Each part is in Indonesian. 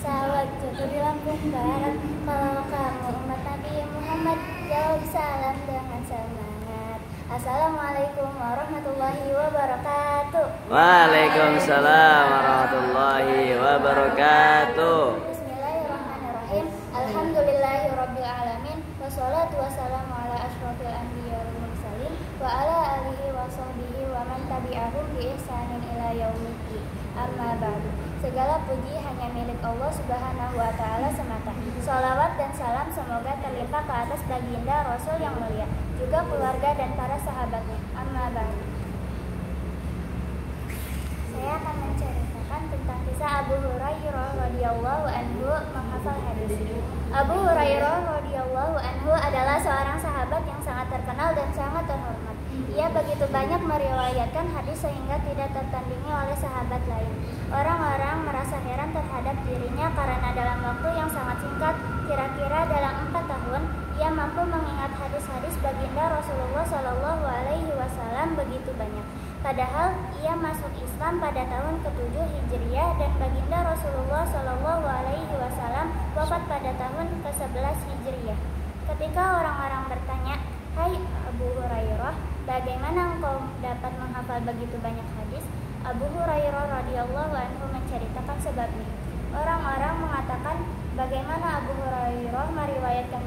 pesawat jatuh di Lampung Barat. Kalau kamu umat Nabi Muhammad, jawab salam dengan semangat. Assalamualaikum warahmatullahi wabarakatuh. Waalaikumsalam warahmatullahi wabarakatuh. Bismillahirrahmanirrahim. Alhamdulillahirabbil alamin. Wassalatu wassalamu ala asyrofil anbiya wal mursalin wa ala alihi wa sahbihi wa man tabi'ahum bi ihsanin ila yaumiddin. Amma ba'du. Segala puji hanya milik Allah Subhanahu wa taala semata. Shalawat dan salam semoga terlimpah ke atas baginda Rasul yang mulia, juga keluarga dan para sahabatnya. Amma ba'du. Saya akan menceritakan tentang kisah Abu Hurairah radhiyallahu anhu menghafal hadis. Abu Hurairah radhiyallahu anhu adalah seorang sahabat yang sangat terkenal dan sangat terhormat. Ia begitu banyak meriwayatkan hadis sehingga tidak tertandingi oleh sahabat lain. Orang-orang merasa heran terhadap dirinya karena dalam waktu yang sangat singkat, kira-kira dalam 4 tahun, ia mampu mengingat hadis-hadis baginda Rasulullah Shallallahu Alaihi Wasallam begitu banyak. Padahal ia masuk Islam pada tahun ke-7 Hijriah dan baginda Rasulullah Shallallahu Alaihi Wasallam wafat pada tahun ke-11 Hijriah. Ketika orang-orang bertanya, "Hai Abu Hurairah, bagaimana engkau dapat menghafal begitu banyak hadis?" Abu Hurairah radhiyallahu anhu menceritakan sebabnya. Orang-orang mengatakan, bagaimana Abu Hurairah meriwayatkan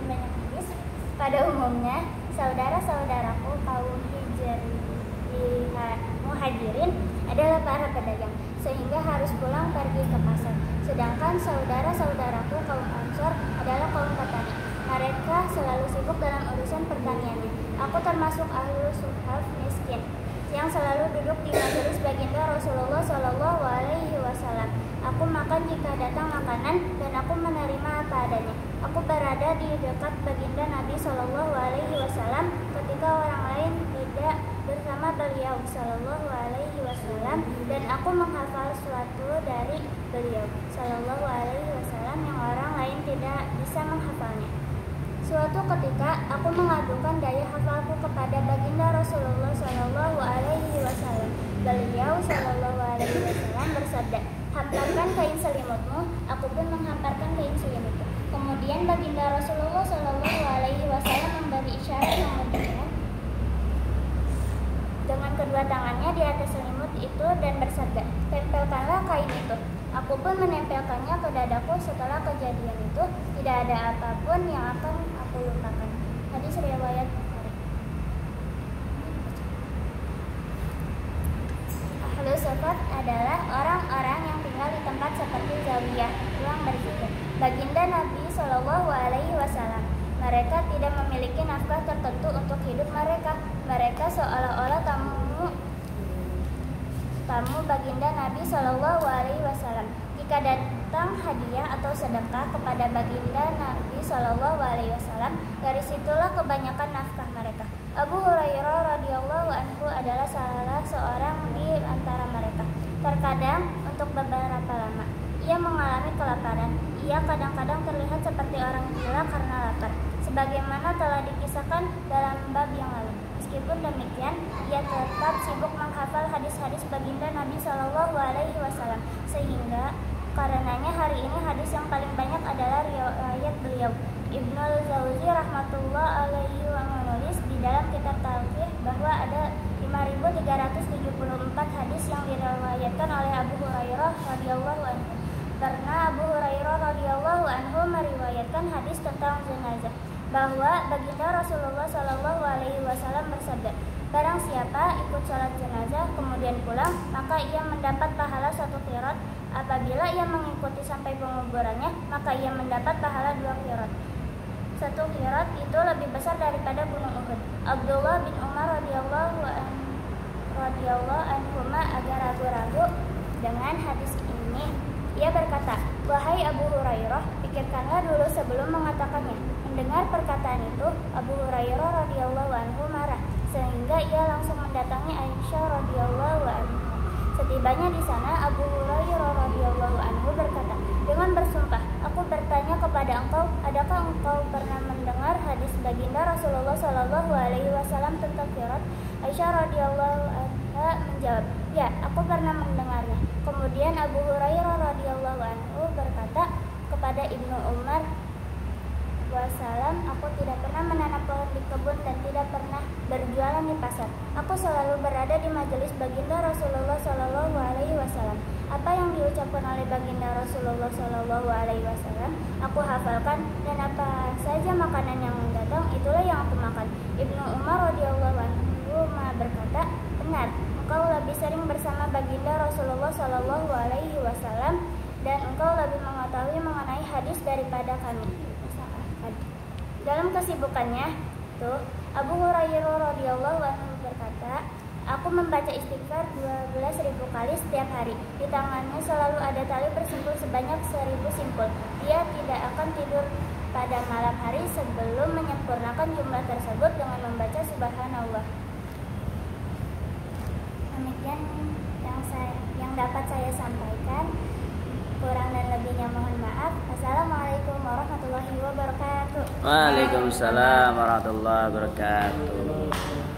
banyak hadis? Pada umumnya, saudara-saudaraku kaum muhajirin adalah para pedagang, sehingga harus pulang pergi ke pasar. Sedangkan saudara-saudaraku kaum Ansor adalah kaum petani. Mereka selalu sibuk dalam urusan pertaniannya. Aku termasuk ahlu suhaf miskin yang selalu duduk di majelis baginda Rasulullah Shallallahu Alaihi Wasallam. Aku makan jika datang makanan dan aku menerima apa adanya. Aku berada di dekat baginda Nabi Shallallahu Alaihi Wasallam ketika orang lain tidak bersama beliau Shallallahu Alaihi Wasallam, dan aku menghafal sesuatu dari beliau Shallallahu Alaihi Wasallam yang orang lain tidak bisa menghafalnya. Suatu ketika aku mengadukan daya hafalku kepada baginda Rasulullah Shallallahu Alaihi Wasallam. Beliau Shallallahu Alaihi Wasallam bersabda, "Hamparkan kain selimutmu." Aku pun menghamparkan kain selimutku. Kemudian baginda Rasulullah Shallallahu Alaihi Wasallam memberi isyarat yang menunjukkan dengan kedua tangannya di atas selimut itu dan bersabda, "Tempelkanlah kain itu." Aku pun menempelkannya ke dadaku. Setelah kejadian itu, tidak ada apapun yang akan aku lupakan. Hadis riwayat Bukhari. Ahlu sufat adalah orang-orang yang tinggal di tempat seperti zawiyah, ruang berzikir. Baginda Nabi Shallallahu Alaihi Wasallam. Mereka tidak memiliki nafkah tertentu untuk hidup mereka. Mereka seolah-olah tamu baginda Nabi Shallallahu Alaihi Wasallam. Jika datang hadiah atau sedekah kepada baginda Nabi Shallallahu Alaihi Wasallam, dari situlah kebanyakan nafkah mereka. Abu Hurairah radhiyallahu anhu adalah salah seorang di antara mereka. Terkadang untuk beberapa lama ia mengalami kelaparan. Ia kadang-kadang terlihat seperti orang gila karena lapar, sebagaimana telah dikisahkan dalam bab yang lalu. Meskipun demikian, ia tetap sibuk menghafal hadis-hadis baginda Nabi Shallallahu Alaihi Wasallam, sehingga karenanya hari ini hadis yang paling banyak adalah riwayat beliau. Ibnul Jauzi rahmatullah alaihi menulis di dalam kitab Talqih bahwa ada 5.374 hadis yang diriwayatkan oleh Abu Hurairah radhiyallahu anhu. Karena Abu Hurairah radhiyallahu anhu meriwayatkan hadis tentang jenazah, bahwa baginda Rasulullah Shallallahu Alaihi Wasallam bersabda, "Barang siapa ikut sholat jenazah kemudian pulang, maka ia mendapat pahala 1 qirat. Apabila ia mengikuti sampai penguburannya, maka ia mendapat pahala 2 qirat. 1 qirat itu lebih besar daripada gunung Uhud." Abdullah bin Umar radhiyallahu anhuma agar ragu-ragu dengan hadis ini, ia berkata, "Wahai Abu Hurairah, pikirkanlah dulu sebelum mengatakannya." Mendengar perkataan itu, Abu Hurairah radhiyallahu anhu marah, sehingga ia langsung mendatangi Aisyah radhiyallahu anha. Setibanya di sana, Abu Hurairah radhiyallahu anhu berkata, "Dengan bersumpah, aku bertanya kepada engkau, adakah engkau pernah mendengar hadis baginda Rasulullah Shallallahu Alaihi Wasallam tentang qirat?" Aisyah radhiyallahu anha menjawab, "Ya, aku pernah mendengar Kemudian Abu Hurairah radhiyallahu anhu berkata kepada Ibnu Umar wasallam, aku tidak pernah menanam pohon di kebun dan tidak pernah berjualan di pasar. Aku selalu berada di majelis baginda Rasulullah Shallallahu Alaihi Wasallam. Apa yang diucapkan oleh baginda Rasulullah Shallallahu Alaihi Wasallam aku hafalkan, dan apa saja makanan yang datang itulah yang aku makan. Ibnu Umar radhiyallahu anhu berkata, benar, engkau lebih sering bersama baginda Rasulullah Shallallahu Alaihi Wasallam dan engkau lebih mengetahui mengenai hadis daripada kami. Dalam kesibukannya, Abu Hurairah radhiyallahu anhu berkata, aku membaca istighfar 12.000 kali setiap hari. Di tangannya selalu ada tali bersimpul sebanyak 1.000 simpul. Dia tidak akan tidur pada malam hari sebelum menyempurnakan jumlah tersebut dengan membaca Subhanallah. Demikian yang dapat saya sampaikan. Kurang dan lebihnya mohon maaf. Assalamualaikum warahmatullahi wabarakatuh. Waalaikumsalam warahmatullahi wabarakatuh.